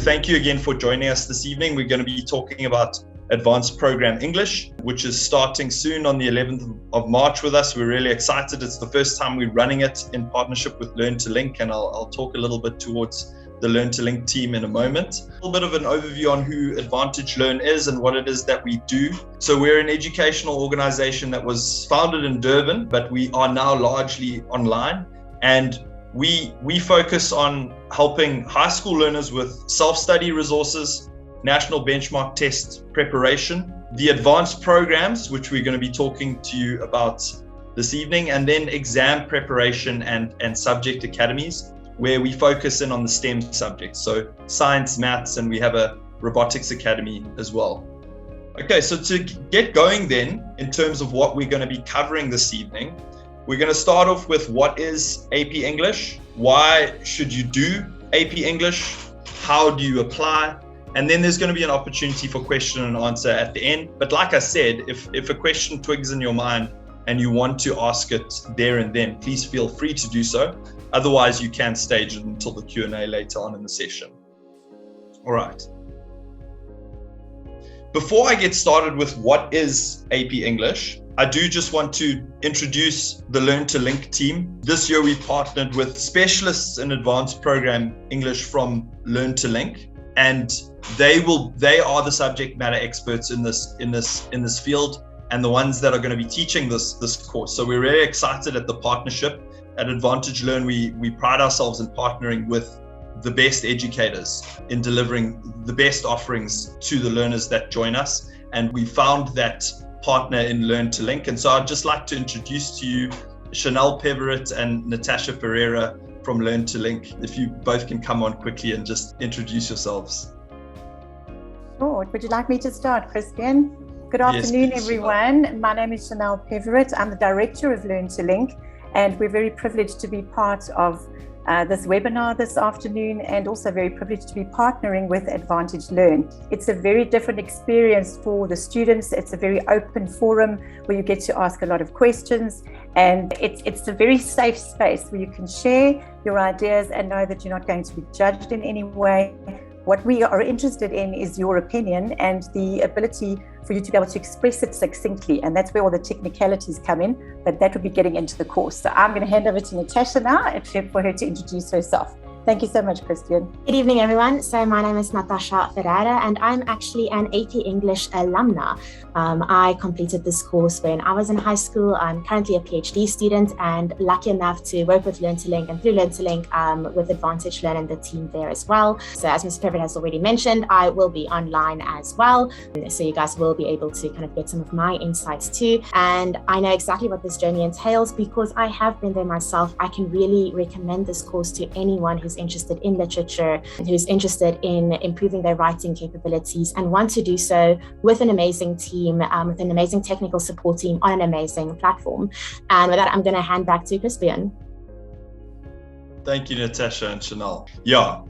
thank you again for joining us this evening. We're going to be talking about Advanced Program English, which is starting soon on the 11th of March with us. We're really excited. It's the first time we're running it in partnership with Learn to Link, and I'll talk a little bit towards the Learn to Link team in a moment. A little bit of an overview on who Advantage Learn is and what it is that we do. So we're an educational organization that was founded in Durban, but we are now largely online, and we focus on helping high school learners with self-study resources, national benchmark test preparation, the advanced programs, which we're going to be talking to you about this evening, and then exam preparation and subject academies, where we focus in on the STEM subjects, so science, maths, and we have a robotics academy as well. Okay, so to get going then, in terms of what we're going to be covering this evening, we're going to start off with what is AP English, why should you do AP English, how do you apply, and then there's going to be an opportunity for question and answer at the end. But like I said, if a question twigs in your mind and you want to ask it there and then, please feel free to do so. Otherwise, you can stage it until the Q&A later on in the session. All right. Before I get started with what is AP English, I do just want to introduce the Learn to Link team. This year we partnered with specialists in advanced program English from Learn to Link, and they are the subject matter experts in this field and the ones that are going to be teaching this course. So we're really excited at the partnership. At Advantage Learn, we pride ourselves in partnering with the best educators in delivering the best offerings to the learners that join us, and we found that partner in Learn to Link. And so I'd just like to introduce to you Chanel Peverett and Natasha Ferreira from Learn to Link. If you both can come on quickly and just introduce yourselves. Sure. Would you like me to start, Christian? Good afternoon, Yes, everyone. My name is Chanel Peverett. I'm the director of Learn to Link, and we're very privileged to be part of this webinar this afternoon, and also very privileged to be partnering with Advantage Learn. It's a very different experience for the students. It's a very open forum where you get to ask a lot of questions, and it's a very safe space where you can share your ideas and know that you're not going to be judged in any way. What we are interested in is your opinion and the ability for you to be able to express it succinctly, and that's where all the technicalities come in, but that will be getting into the course. So I'm going to hand over to Natasha now for her to introduce herself. Thank you so much, Christian. Good evening, everyone. So my name is Natasha Ferreira, and I'm actually an AP English alumna. I completed this course when I was in high school. I'm currently a PhD student and lucky enough to work with Learn to Link, and through Learn to Link with Advantage Learn and the team there as well. So as Ms. Peverett has already mentioned, I will be online as well. So you guys will be able to kind of get some of my insights too. And I know exactly what this journey entails because I have been there myself. I can really recommend this course to anyone who's interested in literature, who's interested in improving their writing capabilities and want to do so with an amazing team, with an amazing technical support team on an amazing platform. And with that, I'm going to hand back to Christian. Thank you, Natasha and Chanel. Yeah,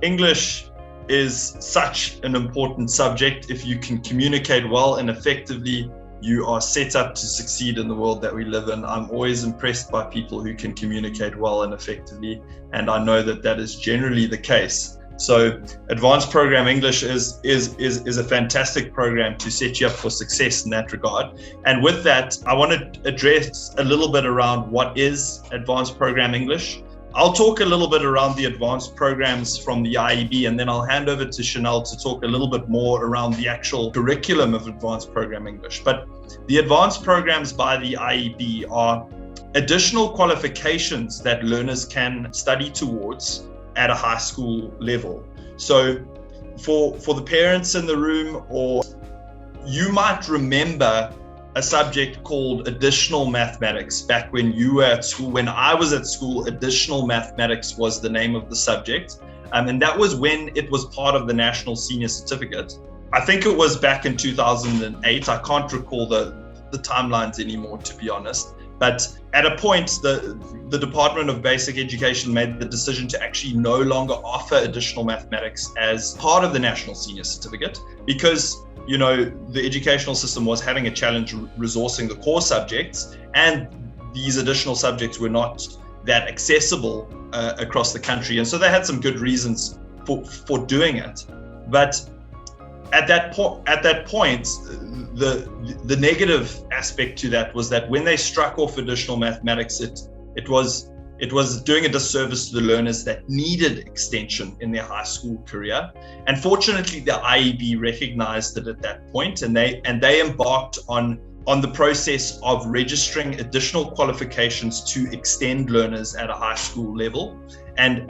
English is such an important subject. If you can communicate well and effectively, you are set up to succeed in the world that we live in. I'm always impressed by people who can communicate well and effectively, and I know that is generally the case. So Advanced Program English is a fantastic program to set you up for success in that regard. And with that, I want to address a little bit around what is Advanced Program English. I'll talk a little bit around the advanced programs from the IEB, and then I'll hand over to Chanel to talk a little bit more around the actual curriculum of Advanced Program English. But the advanced programs by the IEB are additional qualifications that learners can study towards at a high school level. So for the parents in the room, or you might remember a subject called additional mathematics back when you were at school. When I was at school, additional mathematics was the name of the subject. And that was when it was part of the National Senior Certificate. I think it was back in 2008. I can't recall the timelines anymore, to be honest. But at a point, the Department of Basic Education made the decision to actually no longer offer additional mathematics as part of the National Senior Certificate because the educational system was having a challenge resourcing the core subjects, and these additional subjects were not that accessible across the country. And so they had some good reasons for doing it. But at that point, the negative aspect to that was that when they struck off additional mathematics, it was doing a disservice to the learners that needed extension in their high school career. And fortunately, the IEB recognized it at that point, and they embarked on the process of registering additional qualifications to extend learners at a high school level, and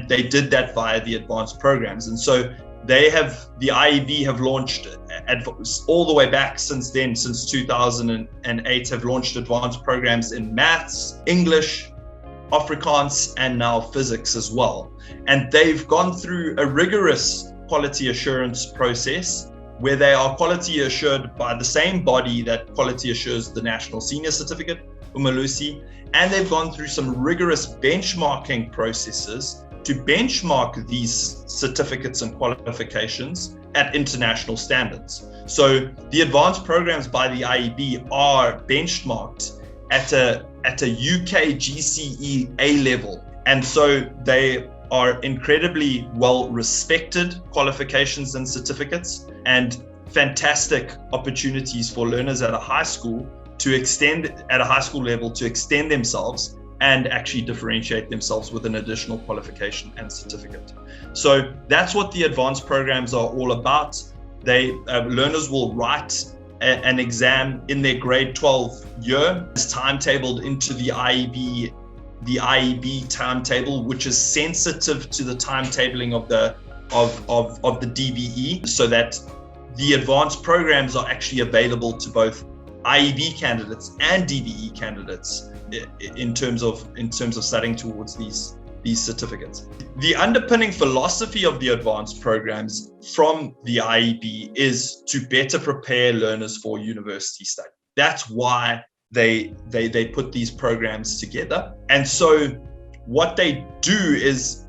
they did that via the advanced programs. And so the IEB have launched all the way back since then, since 2008, have launched advanced programs in maths, English, Afrikaans, and now physics as well. And they've gone through a rigorous quality assurance process where they are quality assured by the same body that quality assures the National Senior Certificate, Umalusi, and they've gone through some rigorous benchmarking processes to benchmark these certificates and qualifications at international standards. So the advanced programs by the IEB are benchmarked at a UK GCE A level. And so they are incredibly well respected qualifications and certificates, and fantastic opportunities for learners at a high school level to extend themselves and actually differentiate themselves with an additional qualification and certificate. So that's what the advanced programs are all about. Learners will write an exam in their grade 12 year. It's timetabled into the IEB timetable, which is sensitive to the timetabling of the DBE, so that the advanced programs are actually available to both IEB candidates and DBE candidates in terms of studying towards these certificates. The underpinning philosophy of the advanced programs from the IEB is to better prepare learners for university study. That's why they put these programs together. And so what they do is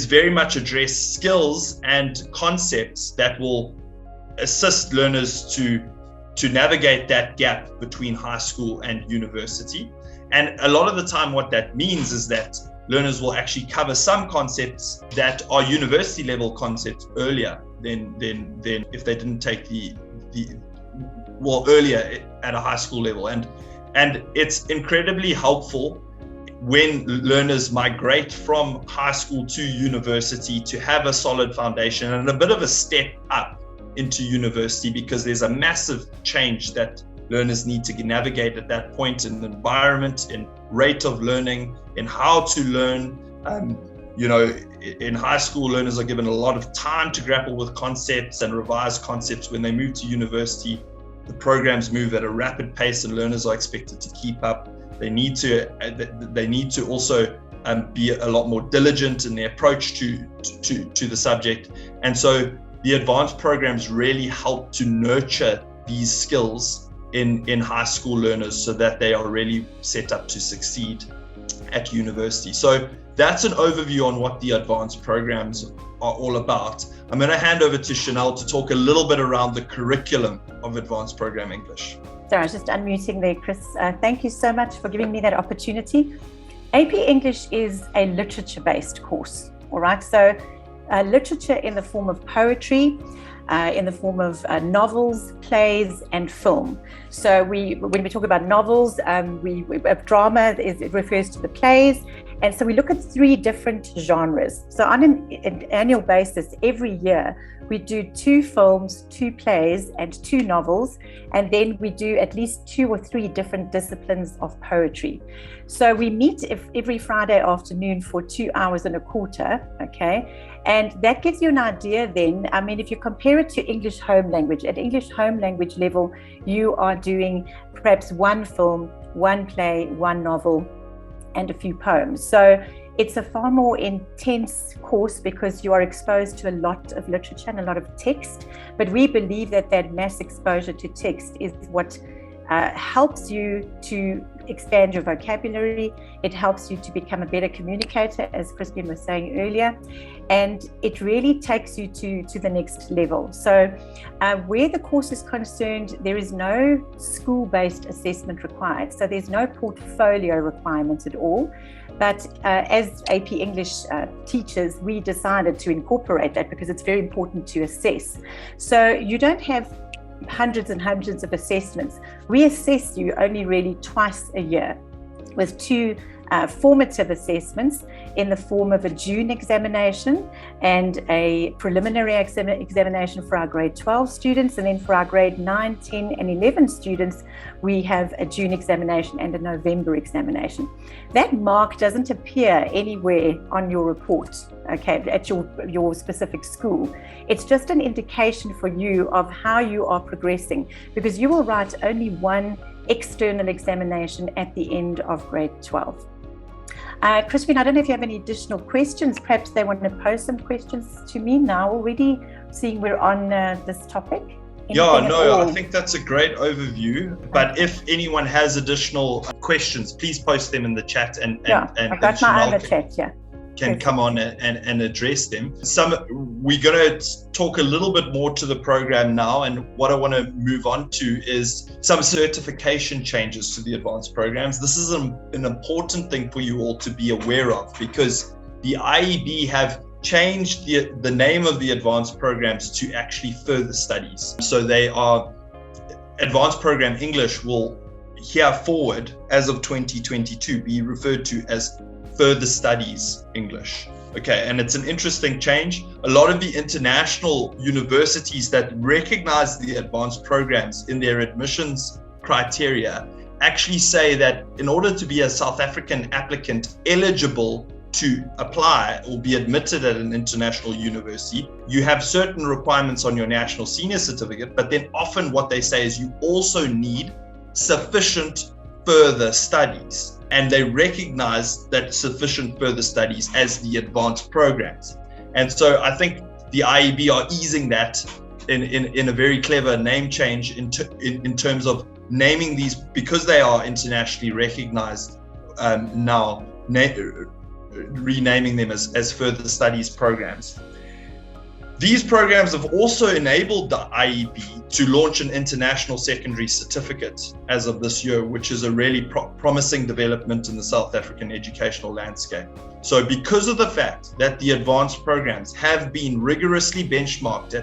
very much address skills and concepts that will assist learners to navigate that gap between high school and university. And a lot of the time what that means is that learners will actually cover some concepts that are university level concepts earlier than if they didn't take earlier at a high school level. And it's incredibly helpful when learners migrate from high school to university to have a solid foundation and a bit of a step up into university, because there's a massive change that learners need to navigate at that point in the environment, in rate of learning, in how to learn. In high school, learners are given a lot of time to grapple with concepts and revise concepts. When they move to university, the programs move at a rapid pace and learners are expected to keep up. They need to also be a lot more diligent in their approach to the subject. And so the advanced programs really help to nurture these skills in high school learners so that they are really set up to succeed at university. So that's an overview on what the advanced programs are all about. I'm going to hand over to Chanel to talk a little bit around the curriculum of advanced program English. Sorry, I was just unmuting there, Chris. Thank you so much for giving me that opportunity. AP English is a literature-based course, all right? So literature in the form of poetry, in the form of novels, plays, and film. So when we talk about novels, drama it refers to the plays. And so we look at 3 different genres. So on an annual basis, every year, we do 2 films, 2 plays, and 2 novels. And then we do at least 2 or 3 different disciplines of poetry. So we meet every Friday afternoon for 2 hours and a quarter, okay? And that gives you an idea then. I mean, if you compare it to English home language, at English home language level, you are doing perhaps 1 film, 1 play, 1 novel, and a few poems. So it's a far more intense course because you are exposed to a lot of literature and a lot of text. But we believe that mass exposure to text is what helps you to expand your vocabulary. It helps you to become a better communicator, as Crispian was saying earlier. And it really takes you to the next level. So where the course is concerned, there is no school-based assessment required. So there's no portfolio requirement at all. But as AP English teachers, we decided to incorporate that because it's very important to assess. So you don't have hundreds and hundreds of assessments. We assess you only really twice a year with 2 formative assessments in the form of a June examination and a preliminary examination for our grade 12 students. And then for our grade 9, 10 and 11 students, we have a June examination and a November examination. That mark doesn't appear anywhere on your report, okay, at your specific school. It's just an indication for you of how you are progressing, because you will write only one external examination at the end of grade 12. Crispian, I don't know if you have any additional questions. Perhaps they want to pose some questions to me now already, seeing we're on this topic. I think that's a great overview. But if anyone has additional questions, please post them in the chat. And I've got my other chat, can come on and address them. We're going to talk a little bit more to the program now, and what I want to move on to is some certification changes to the advanced programs. This is an important thing for you all to be aware of, because the IEB have changed the name of the advanced programs to actually further studies. So they are advanced program English will hereforward, as of 2022, be referred to as further studies English. Okay, and it's an interesting change. A lot of the international universities that recognize the advanced programs in their admissions criteria actually say that in order to be a South African applicant eligible to apply or be admitted at an international university, you have certain requirements on your national senior certificate, but then often what they say is you also need sufficient further studies. And they recognize that sufficient further studies as the advanced programs. And so I think the IEB are easing that in a very clever name change in terms of naming these, because they are internationally recognized now, renaming them as further studies programs. These programs have also enabled the IEB to launch an international secondary certificate as of this year, which is a really promising development in the South African educational landscape. So because of the fact that the advanced programs have been rigorously benchmarked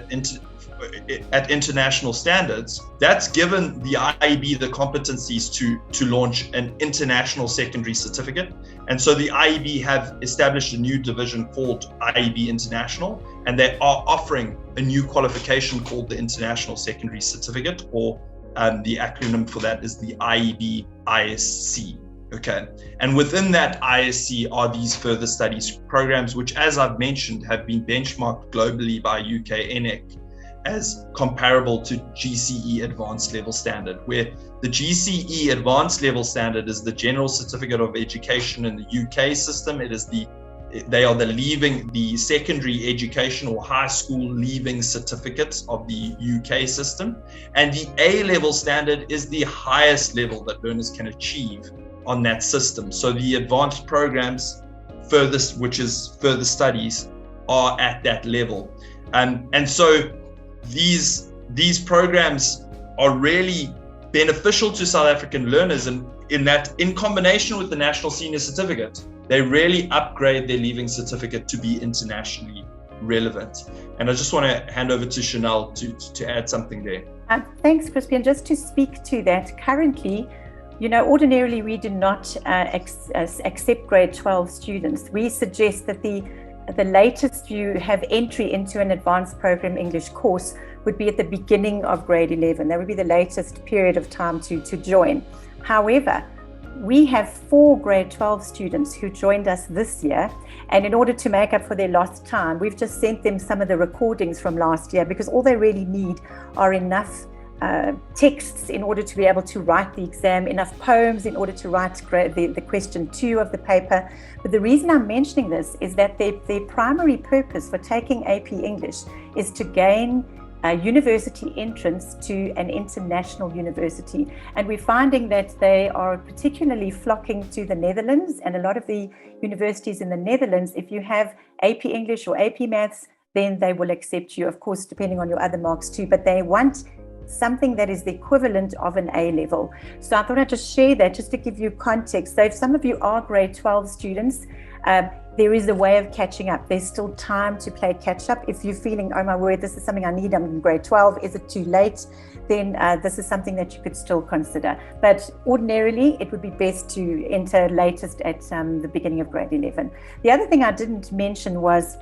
at international standards, that's given the IEB the competencies to launch an international secondary certificate. And so the IEB have established a new division called IEB International, and they are offering a new qualification called the International Secondary Certificate, or the acronym for that is the IEB ISC. Okay, and within that ISC are these further studies programs, which, as I've mentioned, have been benchmarked globally by UK ENEC as comparable to GCE Advanced Level Standard, where the GCE Advanced Level Standard is the General Certificate of Education in the UK system. They are the secondary education or high school leaving certificates of the UK system. And the A-level standard is the highest level that learners can achieve on that system. So the advanced programs, which is further studies, are at that level. And so these programs are really beneficial to South African learners, and in that, in combination with the National Senior Certificate, they really upgrade their leaving certificate to be internationally relevant. And I just want to hand over to Chanel to add something there. Thanks, Crispian. Just to speak to that, currently, ordinarily we do not accept grade 12 students. We suggest that the latest you have entry into an advanced program English course would be at the beginning of grade 11. That would be the latest period of time to join. However, we have 4 grade 12 students who joined us this year, and in order to make up for their lost time, we've just sent them some of the recordings from last year, because all they really need are enough texts in order to be able to write the exam, enough poems in order to write the question 2 of the paper. But the reason I'm mentioning this is that their primary purpose for taking AP English is to gain university entrance to an international university. And we're finding that they are particularly flocking to the Netherlands, and a lot of the universities in the Netherlands, if you have AP English or AP Maths, then they will accept you, of course, depending on your other marks too, but they want something that is the equivalent of an A level. So I thought I'd just share that just to give you context. So if some of you are grade 12 students, there is a way of catching up. There's still time to play catch up. If you're feeling, oh my word, this is something I need, I'm in grade 12, is it too late? Then this is something that you could still consider. But ordinarily, it would be best to enter latest at the beginning of grade 11. The other thing I didn't mention was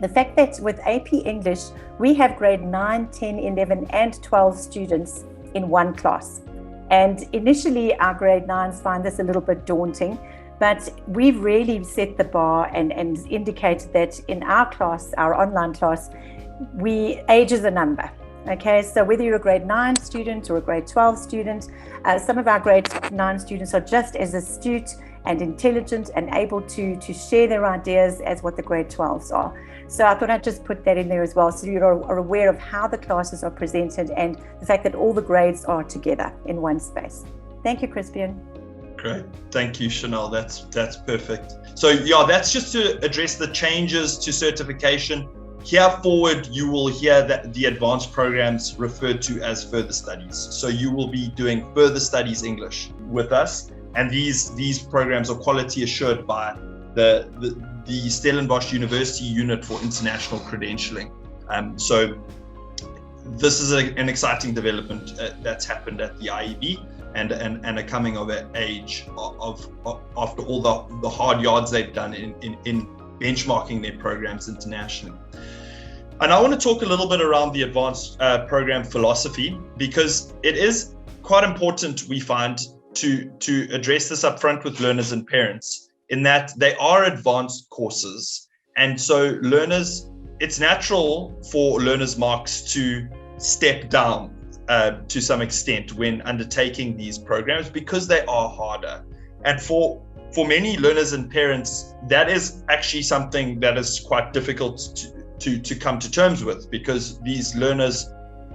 the fact that with AP English, we have grade 9, 10, 11, and 12 students in one class. And initially, our grade 9s find this a little bit daunting, but we've really set the bar and indicated that in our class, our online class, age is a number. Okay, so whether you're a grade 9 student or a grade 12 student, some of our grade 9 students are just as astute and intelligent and able to share their ideas as what the grade 12s are. So I thought I'd just put that in there as well, so you are aware of how the classes are presented and the fact that all the grades are together in one space. Thank you, Crispian. Great, thank you, Chanel. That's perfect. So yeah, that's just to address the changes to certification. Here forward, you will hear that the advanced programs referred to as further studies. So you will be doing further studies English with us, and these programs are quality assured by the Stellenbosch University Unit for International Credentialing. So this is an exciting development that's happened at the IEB, and a coming of age of after all the hard yards they've done in benchmarking their programs internationally. And I want to talk a little bit around the advanced program philosophy, because it is quite important, we find, to address this up front with learners and parents, in that they are advanced courses. And so learners, it's natural for learners' marks to step down to some extent when undertaking these programs, because they are harder. And for many learners and parents, that is actually something that is quite difficult to come to terms with, because these learners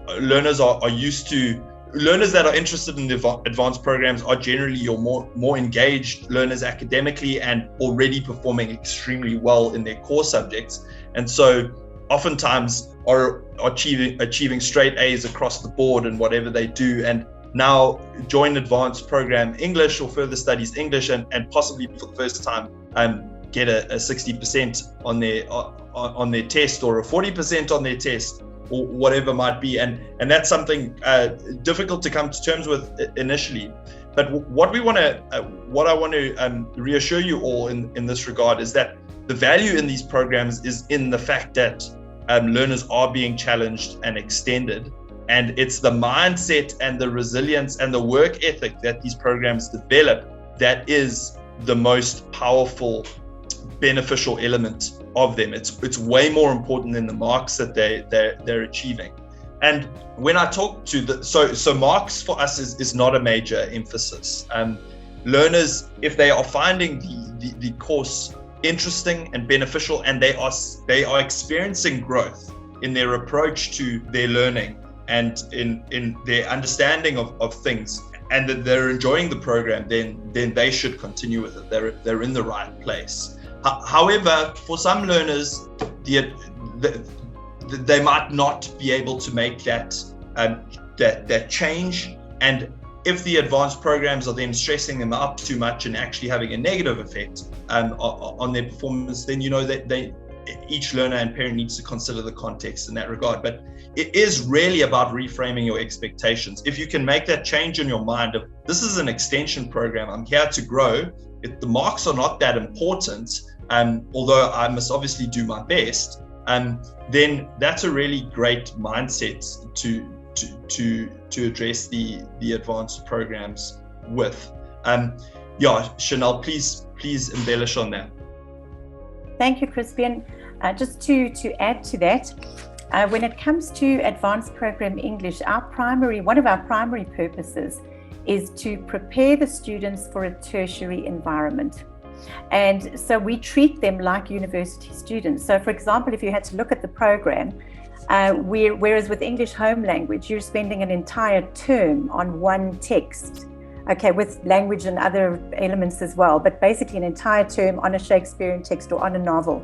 are used to, learners that are interested in the advanced programs are generally your more engaged learners academically and already performing extremely well in their core subjects, and so oftentimes are achieving straight A's across the board in whatever they do, and now join advanced program English or further studies English and possibly for the first time get a 60% on their test, or a 40% on their test, or whatever might be, and that's something difficult to come to terms with initially. But what I want to reassure you all in this regard is that the value in these programs is in the fact that learners are being challenged and extended, and it's the mindset and the resilience and the work ethic that these programs develop that is the most powerful, beneficial element of them. It's way more important than the marks that they're achieving. And when I talk to so marks for us is not a major emphasis. Learners, if they are finding the course interesting and beneficial, and they are experiencing growth in their approach to their learning and in their understanding of things, and that they're enjoying the program, then they should continue with it. They're in the right place. However, for some learners, they might not be able to make that change, and if the advanced programs are then stressing them out too much and actually having a negative effect on their performance, then each learner and parent needs to consider the context in that regard. But it is really about reframing your expectations. If you can make that change in your mind of, this is an extension program, I'm here to grow, the marks are not that important, although I must obviously do my best, then that's a really great mindset to address the advanced programs with. Chanel, please embellish on that. Thank you, Crispian. Just to add to that, when it comes to advanced program English, one of our primary purposes is to prepare the students for a tertiary environment. And so we treat them like university students. So for example, if you had to look at the program, Whereas with English home language, you're spending an entire term on one text. Okay, with language and other elements as well, but basically an entire term on a Shakespearean text or on a novel.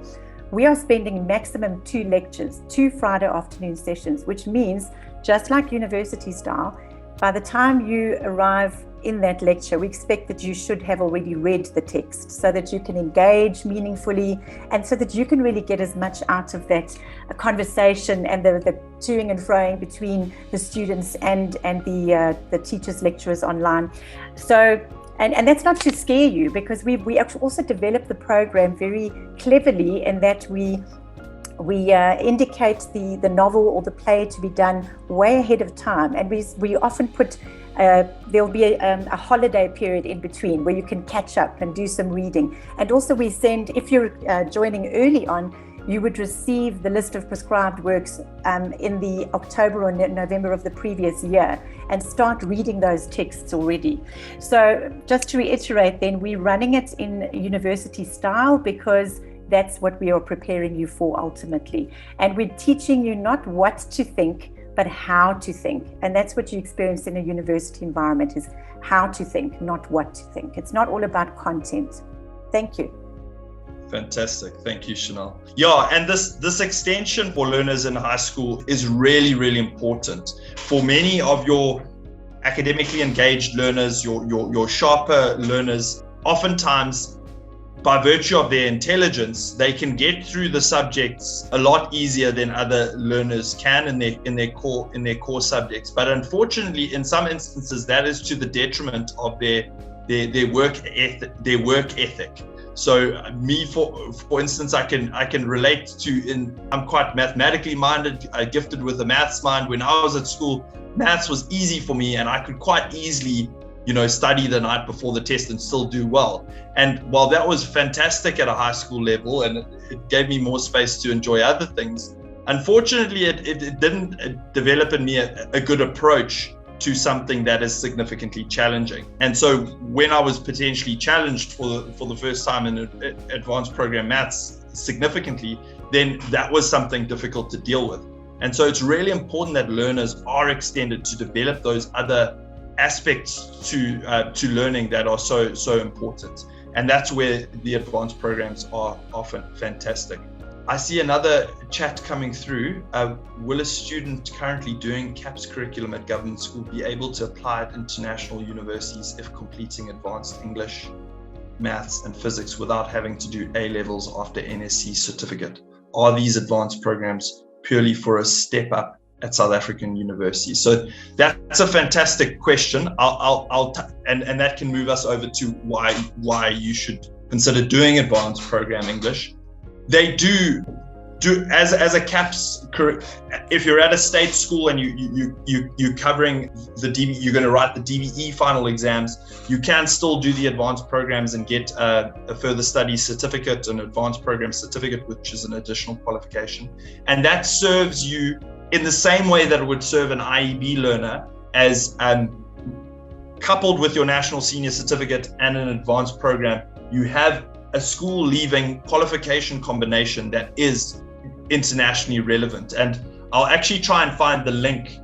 We are spending maximum 2 lectures, 2 Friday afternoon sessions, which means, just like university style, by the time you arrive in that lecture, we expect that you should have already read the text so that you can engage meaningfully and so that you can really get as much out of that conversation and the toing and froing between the students and the teachers, lecturers online. So, and that's not to scare you, because we actually also develop the program very cleverly in that we indicate the novel or the play to be done way ahead of time, and we often put there'll be a holiday period in between where you can catch up and do some reading. And also we send, if you're joining early on, you would receive the list of prescribed works in the October or November of the previous year and start reading those texts already. So just to reiterate then, we're running it in university style because that's what we are preparing you for ultimately. And we're teaching you not what to think, but how to think. And that's what you experience in a university environment, is how to think, not what to think. It's not all about content. Thank you. Fantastic. Thank you, Chanel. Yeah, and this extension for learners in high school is really, really important. For many of your academically engaged learners, your sharper learners, oftentimes, by virtue of their intelligence, they can get through the subjects a lot easier than other learners can in their core subjects. But unfortunately, in some instances, that is to the detriment of their work ethic. So me, for instance, I can relate to, I'm quite mathematically minded, gifted with a maths mind. When I was at school, maths was easy for me, and I could quite easily study the night before the test and still do well. And while that was fantastic at a high school level, and it gave me more space to enjoy other things, unfortunately, it didn't develop in me a good approach to something that is significantly challenging. And so when I was potentially challenged for the first time in advanced program maths significantly, then that was something difficult to deal with. And so it's really important that learners are extended to develop those other aspects to learning that are so important. And that's where the advanced programs are often fantastic. I see another chat coming through. Will a student currently doing CAPS curriculum at government school be able to apply at international universities if completing advanced English, maths and physics without having to do A-levels after NSC certificate? Are these advanced programs purely for a step up at South African universities? So that's a fantastic question. And that can move us over to why you should consider doing advanced program English. They do as a CAPS, if you're at a state school and you're covering the DB, you're going to write the DBE final exams, you can still do the advanced programs and get a further studies certificate, an advanced program certificate, which is an additional qualification. And that serves you in the same way that it would serve an IEB learner, as coupled with your national senior certificate and an advanced program, you have a school leaving qualification combination that is internationally relevant. And I'll actually try and find the link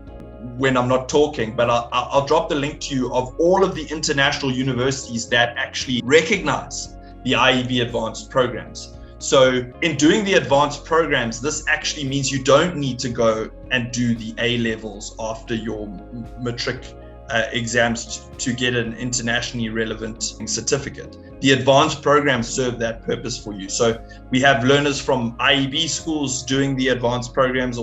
when I'm not talking, but I'll drop the link to you of all of the international universities that actually recognize the IEB advanced programs. So in doing the advanced programs, this actually means you don't need to go and do the A-levels after your matric exams to get an internationally relevant certificate. The advanced programs serve that purpose for you. So we have learners from IEB schools doing the advanced programs,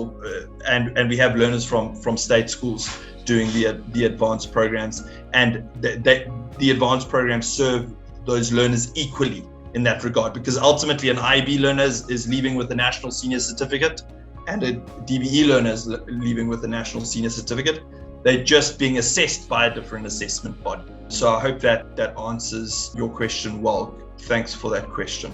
and we have learners from state schools doing the advanced programs, and the advanced programs serve those learners equally in that regard, because ultimately an IEB learner is leaving with a national senior certificate, and a DBE learner is leaving with a national senior certificate. They're just being assessed by a different assessment body. So I hope that answers your question well. Thanks for that question.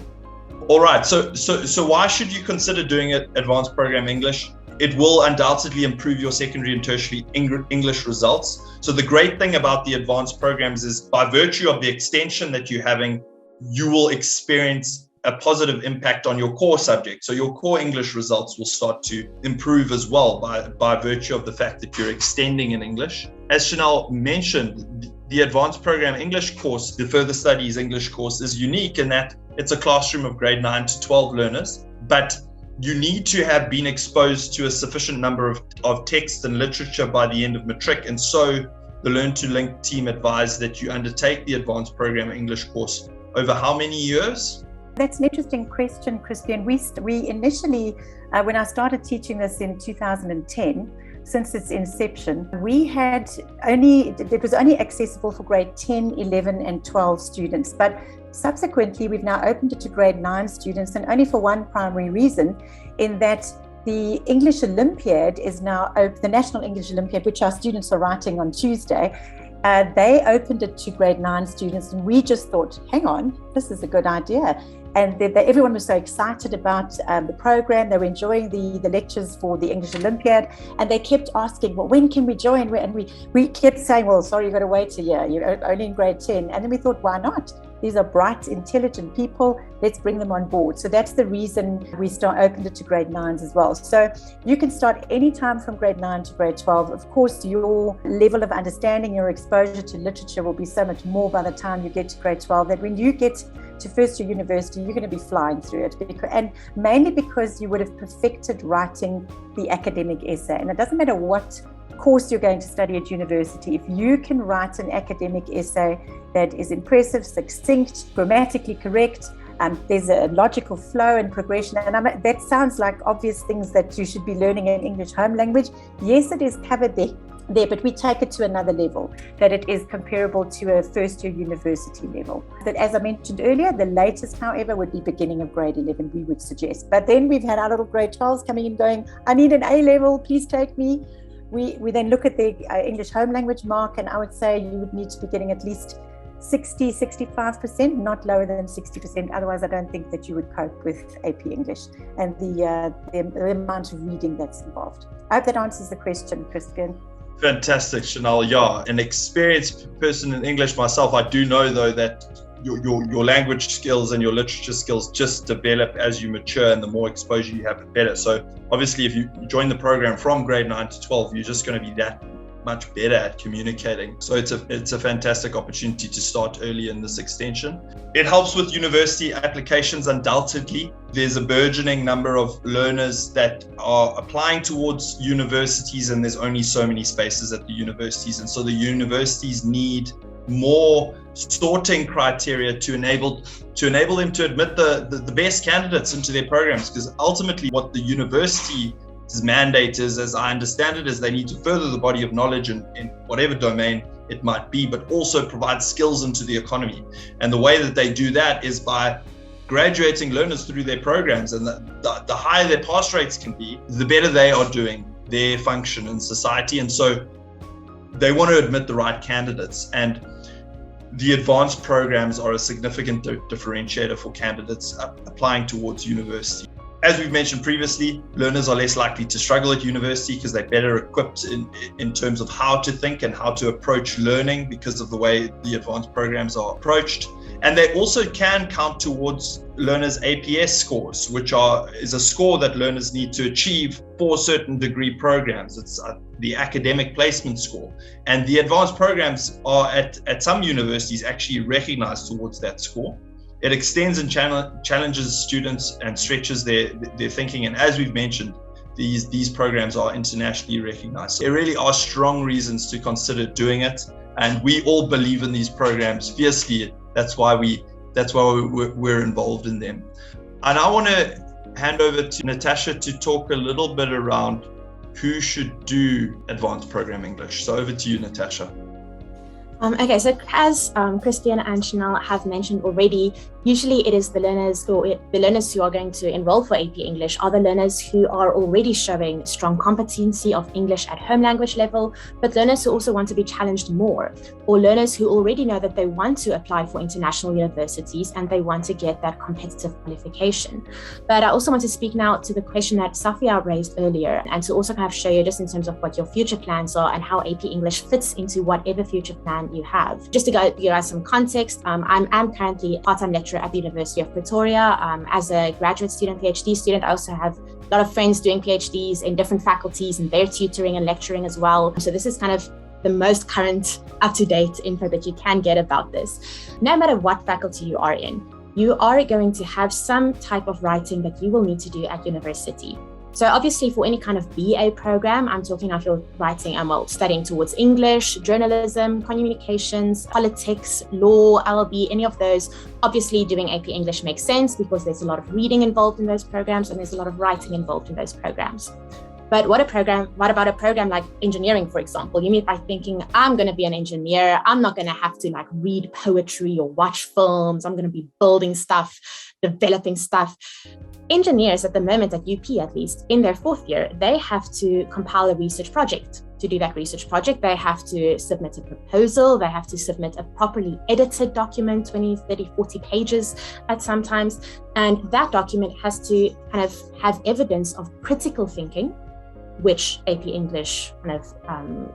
All right, so why should you consider doing it advanced program English? It will undoubtedly improve your secondary and tertiary English results. So the great thing about the advanced programs is, by virtue of the extension that you're having, you will experience a positive impact on your core subject. So your core English results will start to improve as well by virtue of the fact that you're extending in English. As Chanel mentioned, the Advanced Program English course, the Further Studies English course, is unique in that it's a classroom of grade 9 to 12 learners, but you need to have been exposed to a sufficient number of text and literature by the end of matric. And so the Learn to Link team advised that you undertake the Advanced Program English course over how many years? That's an interesting question, Christian. We initially, when I started teaching this in 2010, since its inception, it was only accessible for grade 10, 11 and 12 students. But subsequently, we've now opened it to grade 9 students, and only for one primary reason, in that the English Olympiad is now open, the National English Olympiad, which our students are writing on Tuesday. They opened it to grade 9 students, and we just thought, hang on, this is a good idea. And everyone was so excited about the program. They were enjoying the lectures for the English Olympiad, and they kept asking, well, when can we join? And we kept saying, well, sorry, you've got to wait a year. You're only in grade 10. And then we thought, why not? These are bright, intelligent people. Let's bring them on board. So that's the reason we opened it to grade 9s as well. So you can start anytime from grade 9 to grade 12. Of course, your level of understanding, your exposure to literature will be so much more by the time you get to grade 12 that when you get to first year university, you're going to be flying through it. And mainly because you would have perfected writing the academic essay. And it doesn't matter what course you're going to study at university, if you can write an academic essay that is impressive, succinct, grammatically correct, there's a logical flow and progression. And that sounds like obvious things that you should be learning in English home language. Yes, it is covered there, but we take it to another level, that it is comparable to a first year university level. That, as I mentioned earlier, the latest, however, would be beginning of grade 11, we would suggest. But then we've had our little grade 12s coming in going, I need an A level, please take me. We then look at the English home language mark, and I would say you would need to be getting at least 60, 65%, not lower than 60%. Otherwise, I don't think that you would cope with AP English and the amount of reading that's involved. I hope that answers the question, Christian. Fantastic, Chanel. Yeah, an experienced person in English myself, I do know though that your language skills and your literature skills just develop as you mature, and the more exposure you have, the better. So obviously, if you join the program from grade 9 to 12, you're just going to be that much better at communicating. So it's a fantastic opportunity to start early in this extension. It helps with university applications, undoubtedly. There's a burgeoning number of learners that are applying towards universities, and there's only so many spaces at the universities. And so the universities need more sorting criteria to enable them to admit the best candidates into their programs, because ultimately what the university's mandate is, as I understand it, is they need to further the body of knowledge in whatever domain it might be, but also provide skills into the economy. And the way that they do that is by graduating learners through their programs, and the higher their pass rates can be, the better they are doing their function in society. And so they want to admit the right candidates, and the advanced programs are a significant differentiator for candidates applying towards university. As we've mentioned previously, learners are less likely to struggle at university because they're better equipped in terms of how to think and how to approach learning because of the way the advanced programs are approached. And they also can count towards learners' APS scores, which is a score that learners need to achieve for certain degree programs. It's the academic placement score. And the advanced programs are at some universities actually recognized towards that score. It extends and challenges students and stretches their thinking. And as we've mentioned, these programs are internationally recognized. There really are strong reasons to consider doing it. And we all believe in these programs fiercely. That's why we're involved in them. And I want to hand over to Natasha to talk a little bit around who should do advanced program English. So over to you, Natasha. Okay, so as Christian and Chanel have mentioned already, usually it is the learners who are going to enroll for AP English are the learners who are already showing strong competency of English at home language level, but learners who also want to be challenged more, or learners who already know that they want to apply for international universities and they want to get that competitive qualification. But I also want to speak now to the question that Safia raised earlier, and to also kind of show you just in terms of what your future plans are and how AP English fits into whatever future plan you have. Just to give you guys some context, I'm currently a part-time lecturer at the University of Pretoria. As a graduate student, PhD student, I also have a lot of friends doing PhDs in different faculties, and they're tutoring and lecturing as well. So this is kind of the most current, up-to-date info that you can get about this. No matter what faculty you are in, you are going to have some type of writing that you will need to do at university. So obviously for any kind of BA program, I'm talking if you're writing, studying towards English, journalism, communications, politics, law, LLB, any of those. Obviously doing AP English makes sense because there's a lot of reading involved in those programs and there's a lot of writing involved in those programs. But what about a program like engineering, for example? You mean by thinking, I'm going to be an engineer, I'm not going to have to read poetry or watch films, I'm going to be building stuff, developing stuff. Engineers at the moment at UP, at least in their fourth year, they have to compile a research project. To do that research project, they have to submit a proposal, they have to submit a properly edited document, 20, 30, 40 pages at sometimes. And that document has to kind of have evidence of critical thinking, which AP English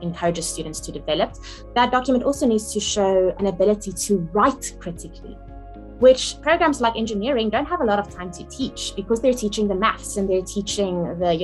encourages students to develop. That document also needs to show an ability to write critically, which programs like engineering don't have a lot of time to teach because they're teaching the maths and they're teaching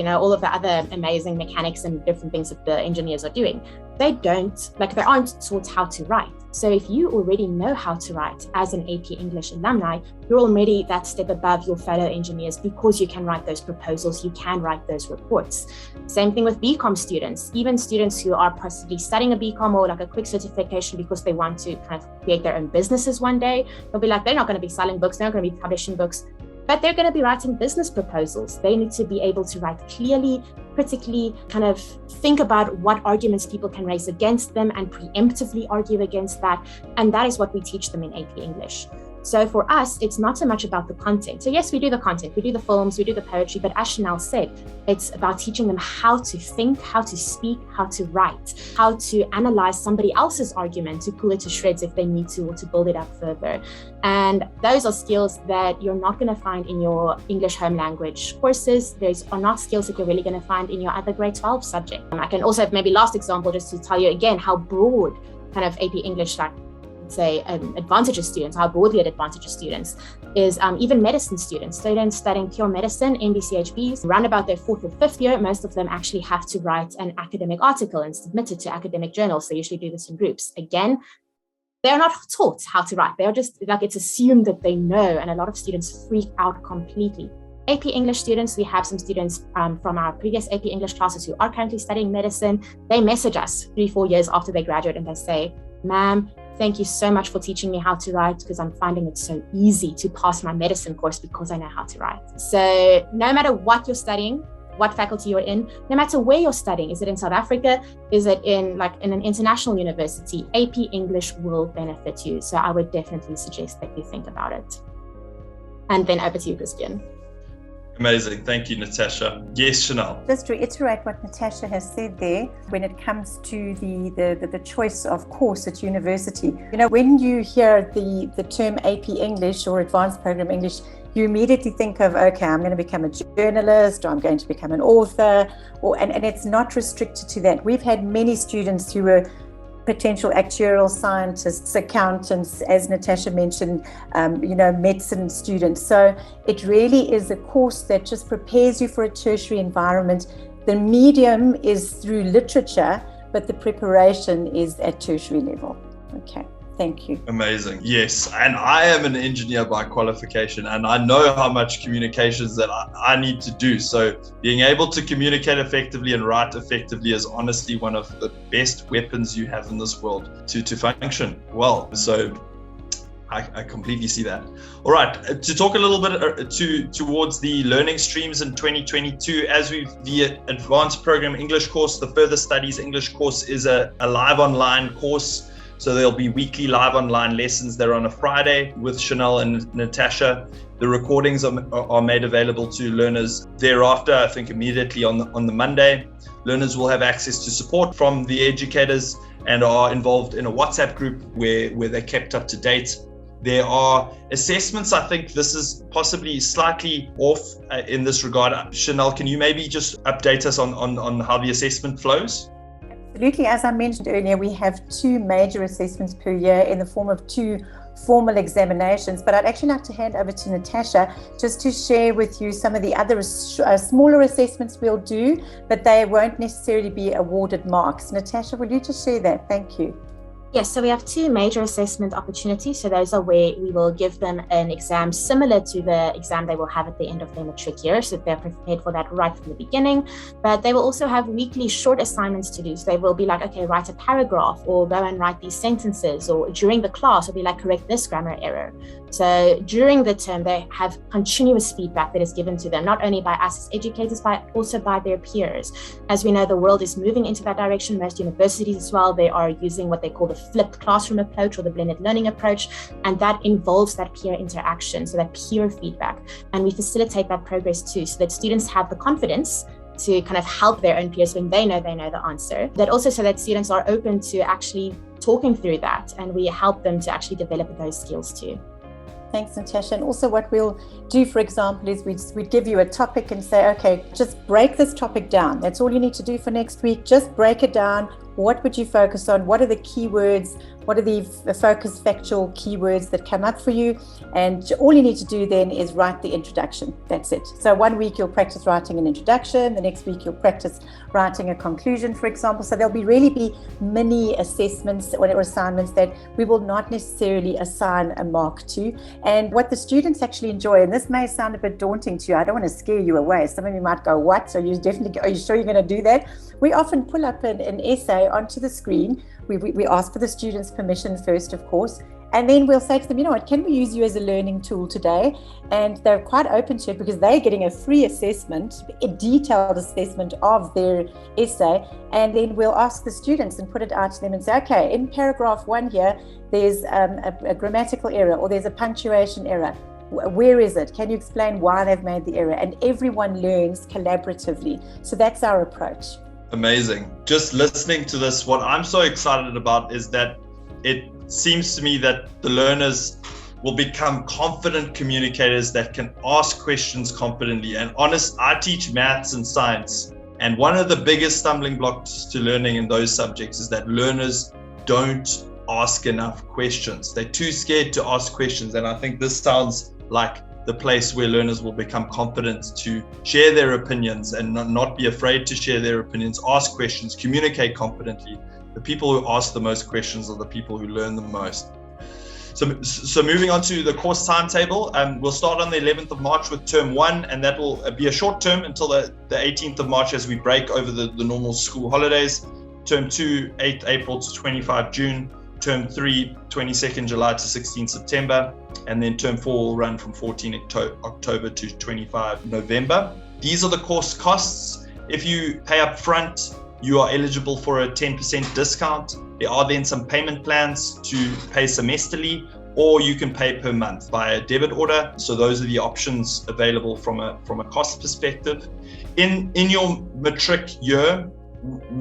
all of the other amazing mechanics and different things that the engineers are doing. They aren't taught how to write. So if you already know how to write as an AP English alumni, you're already that step above your fellow engineers because you can write those proposals, you can write those reports. Same thing with BCom students, even students who are possibly studying a BCom or a quick certification because they want to kind of create their own businesses one day. They'll be they're not going to be selling books, they're not going to be publishing books, but they're going to be writing business proposals. They need to be able to write clearly, critically, kind of think about what arguments people can raise against them and preemptively argue against that. And that is what we teach them in AP English. So for us, it's not so much about the content. So yes, we do the content, we do the films, we do the poetry, but as Chanel said, it's about teaching them how to think, how to speak, how to write, how to analyze somebody else's argument to pull it to shreds if they need to, or to build it up further. And those are skills that you're not going to find in your English home language courses. Those are not skills that you're really going to find in your other grade 12 subject. I can also, maybe last example, just to tell you again how broad kind of AP English advantageous students, how broadly at advantageous students is even medicine students studying pure medicine, MD-CHBs, around about their fourth or fifth year, most of them actually have to write an academic article and submit it to academic journals. They usually do this in groups. Again, they're not taught how to write. They're just it's assumed that they know. And a lot of students freak out completely. AP English students, we have some students from our previous AP English classes who are currently studying medicine. They message us 3-4 years after they graduate and they say, "Ma'am, thank you so much for teaching me how to write because I'm finding it so easy to pass my medicine course because I know how to write." So no matter what you're studying, what faculty you're in, no matter where you're studying, is it in South Africa, is it in an international university, AP English will benefit you. So I would definitely suggest that you think about it. And then over to you, Christian. Amazing. Thank you, Natasha. Yes, Chanel. Just to reiterate what Natasha has said there, when it comes to the choice of course at university, when you hear the term AP English or Advanced Program English, you immediately think of, okay, I'm going to become a journalist or I'm going to become an author, and it's not restricted to that. We've had many students who were potential actuarial scientists, accountants, as Natasha mentioned, medicine students. So it really is a course that just prepares you for a tertiary environment. The medium is through literature, but the preparation is at tertiary level. Okay. Thank you. Amazing. Yes. And I am an engineer by qualification, and I know how much communications that I need to do. So being able to communicate effectively and write effectively is honestly one of the best weapons you have in this world to function well. So I completely see that. All right. To talk a little bit towards the learning streams in 2022, the Advanced Program English course, the Further Studies English course is a live online course. So there'll be weekly live online lessons that are on a Friday with Chanel and Natasha. The recordings are made available to learners thereafter, I think immediately on the Monday. Learners will have access to support from the educators and are involved in a WhatsApp group where they're kept up to date. There are assessments. I think this is possibly slightly off in this regard. Chanel, can you maybe just update us on how the assessment flows? Absolutely. As I mentioned earlier, we have 2 major assessments per year in the form of 2 formal examinations, but I'd actually like to hand over to Natasha just to share with you some of the other smaller assessments we'll do, but they won't necessarily be awarded marks. Natasha, will you just share that? Thank you. Yes, so we have 2 major assessment opportunities. So those are where we will give them an exam similar to the exam they will have at the end of their matric year. So they're prepared for that right from the beginning. But they will also have weekly short assignments to do. So they will be like, okay, write a paragraph or go and write these sentences, or during the class will be like, correct this grammar error. So during the term, they have continuous feedback that is given to them, not only by us as educators, but also by their peers. As we know, the world is moving into that direction. Most universities as well, they are using what they call the flipped classroom approach or the blended learning approach, and that involves that peer interaction, so that peer feedback. And we facilitate that progress too, so that students have the confidence to kind of help their own peers when they know the answer. That also so that students are open to actually talking through that, and we help them to actually develop those skills too. Thanks, Natasha. And also what we'll do, for example, is we'd give you a topic and say, okay, just break this topic down. That's all you need to do for next week. Just break it down. What would you focus on? What are the keywords? What are the focus factual keywords that come up for you? And all you need to do then is write the introduction. That's it. So one week you'll practice writing an introduction. The next week you'll practice writing a conclusion, for example. So there'll really be mini assessments or assignments that we will not necessarily assign a mark to. And what the students actually enjoy, and this may sound a bit daunting to you, I don't want to scare you away. Some of you might go, what? So you definitely, are you sure you're going to do that? We often pull up an essay onto the screen. We ask for the students' permission first, of course, and then we'll say to them, you know what, can we use you as a learning tool today? And they're quite open to it because they're getting a free assessment, a detailed assessment of their essay. And then we'll ask the students and put it out to them and say, okay, in paragraph 1 here, there's a grammatical error or there's a punctuation error. Where is it? Can you explain why they've made the error? And everyone learns collaboratively. So that's our approach. Amazing. Just listening to this, what I'm so excited about is that it seems to me that the learners will become confident communicators that can ask questions confidently. And I teach maths and science, and one of the biggest stumbling blocks to learning in those subjects is that learners don't ask enough questions. They're too scared to ask questions. And I think this sounds like the place where learners will become confident to share their opinions and not be afraid to share their opinions, ask questions, communicate confidently. The people who ask the most questions are the people who learn the most. So moving on to the course timetable, we'll start on the 11th of March with term 1, and that will be a short term until the 18th of March as we break over the normal school holidays. Term 2, 8th April to 25 June. Term 3, 22nd July to 16 September, and then term 4 will run from 14 October to 25 November. These are the course costs. If you pay up front, you are eligible for a 10% discount. There are then some payment plans to pay semesterly, or you can pay per month by a debit order. So those are the options available from a cost perspective. In your matric year,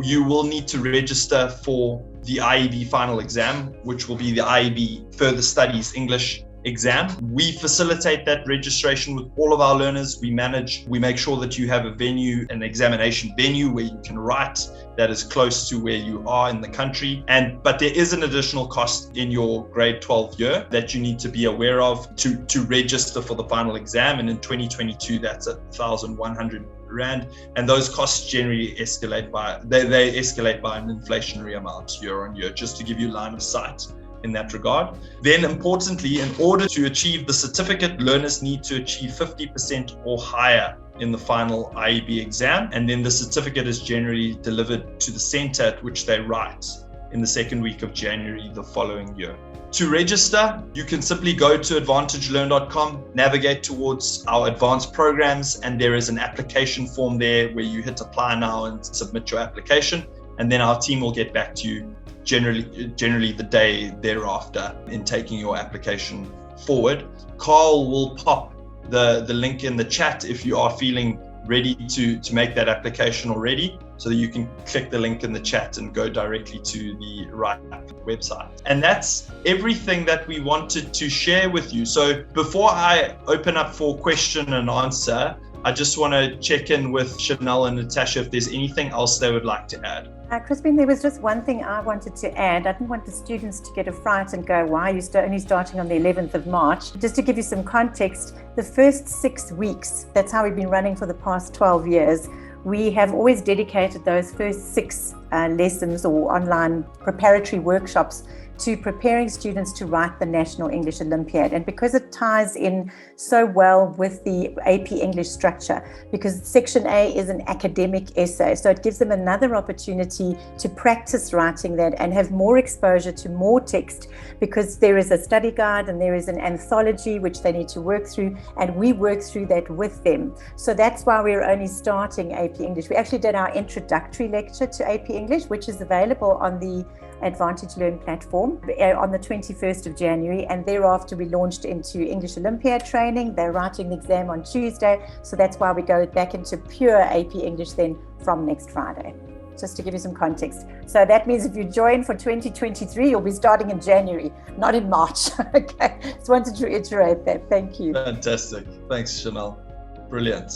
you will need to register for the IEB final exam, which will be the IEB Further Studies English exam. We facilitate that registration with all of our learners. We make sure that you have a venue, an examination venue where you can write that is close to where you are in the country. But there is an additional cost in your grade 12 year that you need to be aware of to register for the final exam. And in 2022, that's 1,100 Rand, and those costs generally escalate by an inflationary amount year on year, just to give you line of sight in that regard. Then importantly, in order to achieve the certificate, learners need to achieve 50% or higher in the final IEB exam, and then the certificate is generally delivered to the center at which they write in the second week of January the following year. To register, you can simply go to advantagelearn.com, navigate towards our advanced programs, and there is an application form there where you hit apply now and submit your application, and then our team will get back to you generally the day thereafter in taking your application forward. Carl will pop the link in the chat if you are feeling ready to make that application already, so that you can click the link in the chat and go directly to the right website. And that's everything that we wanted to share with you. So before I open up for question and answer, I just want to check in with Chanel and Natasha if there's anything else they would like to add. Crispin, there was just one thing I wanted to add. I didn't want the students to get a fright and go, why are you only starting on the 11th of March? Just to give you some context, the first 6 weeks, that's how we've been running for the past 12 years, we have always dedicated those first 6 lessons or online preparatory workshops to preparing students to write the National English Olympiad. And because it ties in so well with the AP English structure, because Section A is an academic essay, so it gives them another opportunity to practice writing that and have more exposure to more text, because there is a study guide and there is an anthology which they need to work through, and we work through that with them. So that's why we're only starting AP English. We actually did our introductory lecture to AP English, which is available on the Advantage Learn platform on the 21st of January, and thereafter we launched into English Olympiad training. They're writing the exam on Tuesday, so that's why we go back into pure AP English then from next Friday, just to give you some context. So that means if you join for 2023, you'll be starting in January, not in March. Okay, just wanted to reiterate that. Thank you. Fantastic. Thanks, Chanel. Brilliant.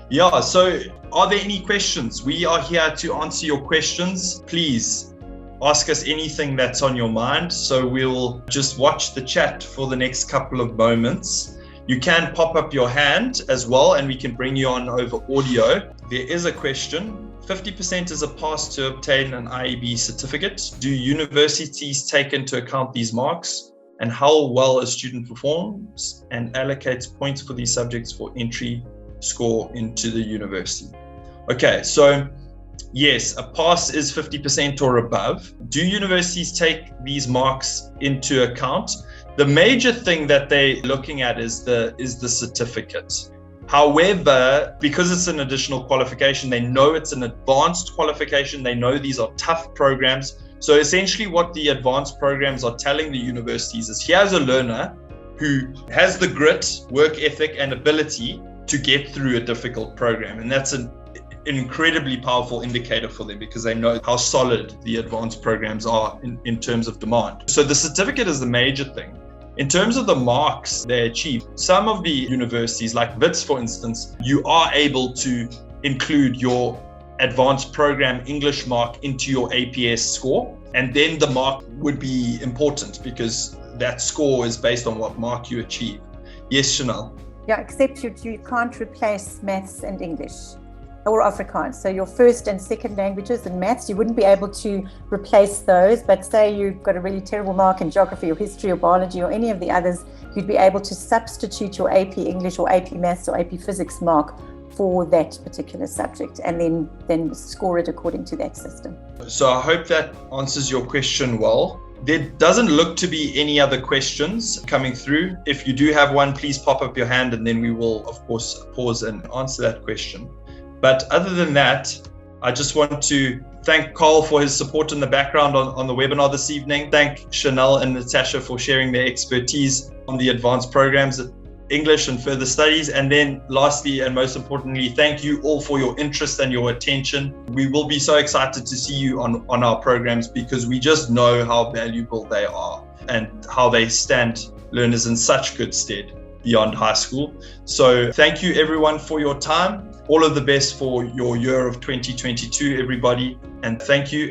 Yeah, so are there any questions? We are here to answer your questions. Please ask us anything that's on your mind. So we'll just watch the chat for the next couple of moments. You can pop up your hand as well, and we can bring you on over audio. There is a question. 50% is a pass to obtain an IEB certificate. Do universities take into account these marks, and how well a student performs and allocates points for these subjects for entry score into the university? Okay, so yes, a pass is 50% or above. Do universities take these marks into account? The major thing that they're looking at is the certificate. However, because it's an additional qualification, they know it's an advanced qualification. They know these are tough programs. So essentially what the advanced programs are telling the universities is, here's a learner who has the grit, work ethic, and ability to get through a difficult program. And that's an incredibly powerful indicator for them, because they know how solid the advanced programs are in terms of demand. So the certificate is the major thing. In terms of the marks they achieve, some of the universities, like WITS for instance, you are able to include your advanced program English mark into your APS score, and then the mark would be important because that score is based on what mark you achieve. Yes, Chanel? Yeah, except you can't replace maths and English or Afrikaans. So your first and second languages and maths, you wouldn't be able to replace those. But say you've got a really terrible mark in geography or history or biology or any of the others, you'd be able to substitute your AP English or AP Maths or AP Physics mark for that particular subject, and then score it according to that system. So I hope that answers your question well. There doesn't look to be any other questions coming through. If you do have one, please pop up your hand and then we will, of course, pause and answer that question. But other than that, I just want to thank Carl for his support in the background on the webinar this evening. Thank Chanel and Natasha for sharing their expertise on the advanced programs, English and further studies. And then lastly, and most importantly, thank you all for your interest and your attention. We will be so excited to see you on our programs, because we just know how valuable they are and how they stand learners in such good stead beyond high school. So thank you everyone for your time. All of the best for your year of 2022, everybody. And thank you.